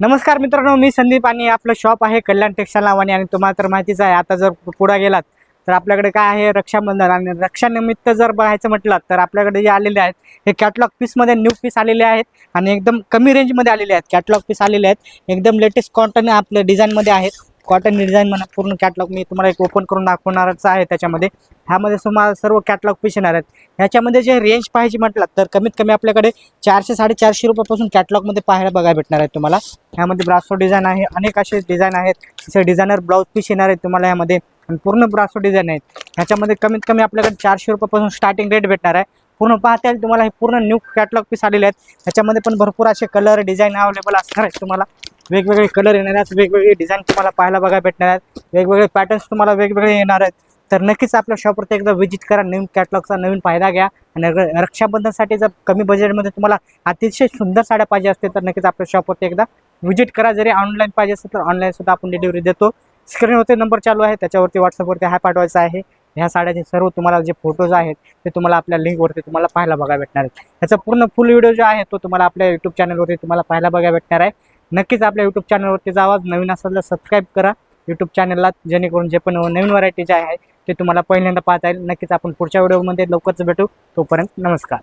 नमस्कार मित्रांनो, मी संदीप आणि आपलं शॉप आहे कल्याण टेक्सटाईल नावाने. आणि तुम्हाला तर माहितीच आहे, आता जर पुढे गेलात तर आपल्याकडे काय आहे, रक्षाबंधन आणि रक्षानिमित्त जर बघायचं म्हटलं तर आपल्याकडे जे आलेले आहेत हे कॅटलॉग पीसमध्ये न्यू पीस आलेले आहेत आणि एकदम कमी रेंजमध्ये आलेले आहेत. कॅटलॉग पीस आलेले आहेत, एकदम लेटेस्ट कॉटन आपल्या डिझाईनमध्ये आहेत. कॉटन डिझाईन म्हणा, पूर्ण कॅटलॉग मी तुम्हाला एक ओपन करून दाखवणारच आहे. त्याच्यामध्ये ह्यामध्ये तुम्हाला सर्व कॅटलॉग पीस येणार आहेत. ह्याच्यामध्ये जे रेंज पाहिजे म्हटलं तर कमीत कमी आपल्याकडे 400-450 रुपयापासून कॅटलॉगमध्ये पाहायला बघायला भेटणार आहे तुम्हाला. ह्यामध्ये ब्रासो डिझाईन आहे, अनेक असे डिझाईन आहेत. तसे डिझायनर ब्लाऊज पीस येणार आहेत तुम्हाला यामध्ये आणि पूर्ण ब्रासो डिझाईन आहेत. ह्याच्यामध्ये कमीत कमी आपल्याकडे 400 रुपयापासून स्टार्टिंग रेट भेटणार आहे. पूर्ण पाहता येईल तुम्हाला, हे पूर्ण न्यू कॅटलॉग पीस आलेले आहेत. ह्याच्यामध्ये पण भरपूर असे कलर डिझाईन अवेलेबल असणार आहेत तुम्हाला. वेगवेगळे कलर येणार आहेत, वेगवेगळे डिझाईन तुम्हाला पाहायला बघायला भेटणार आहेत, वेगवेगळे पॅटर्न्स तुम्हाला वेगवेगळे येणार आहेत. तर नक्कीच आपल्या शॉपवरती एकदा व्हिजिट करा, नवीन कॅटलॉगचा नवीन फायदा घ्या. आणि रक्षाबंधनसाठी जर कमी बजेटमध्ये तुम्हाला अतिशय सुंदर साड्या पाहिजे असतील तर नक्कीच आपल्या शॉपवरती एकदा व्हिजिट करा. जरी ऑनलाईन पाहिजे असेल तर ऑनलाईन सुद्धा आपण डिलिव्हरी देतो. स्क्रीनवरती नंबर चालू आहे, त्याच्यावरती व्हॉट्सअपवरती हाय पाठवायचा आहे. ह्या साड्याचे सर्व तुम्हाला जे फोटोज आहेत ते तुम्हाला आपल्या लिंकवरती तुम्हाला पाहायला बघायला भेटणार आहेत. ह्याचा पूर्ण फुल व्हिडिओ जो आहे तो तुम्हाला आपल्या यूट्यूब चॅनलवरती तुम्हाला पाहायला बघायला भेटणार आहे. नक्कीच आपल्या यूट्यूब चॅनलवरती जावा, नवीन असेल तर सबस्क्राईब करा यूट्यूब चॅनलला, जेणेकरून जे पण नवीन व्हरायटी जे आहे ते तुम्हाला पहिल्यांदा पाहता येईल. नक्कीच आपण पुढच्या व्हिडिओमध्ये लवकरच भेटू. तोपर्यंत नमस्कार.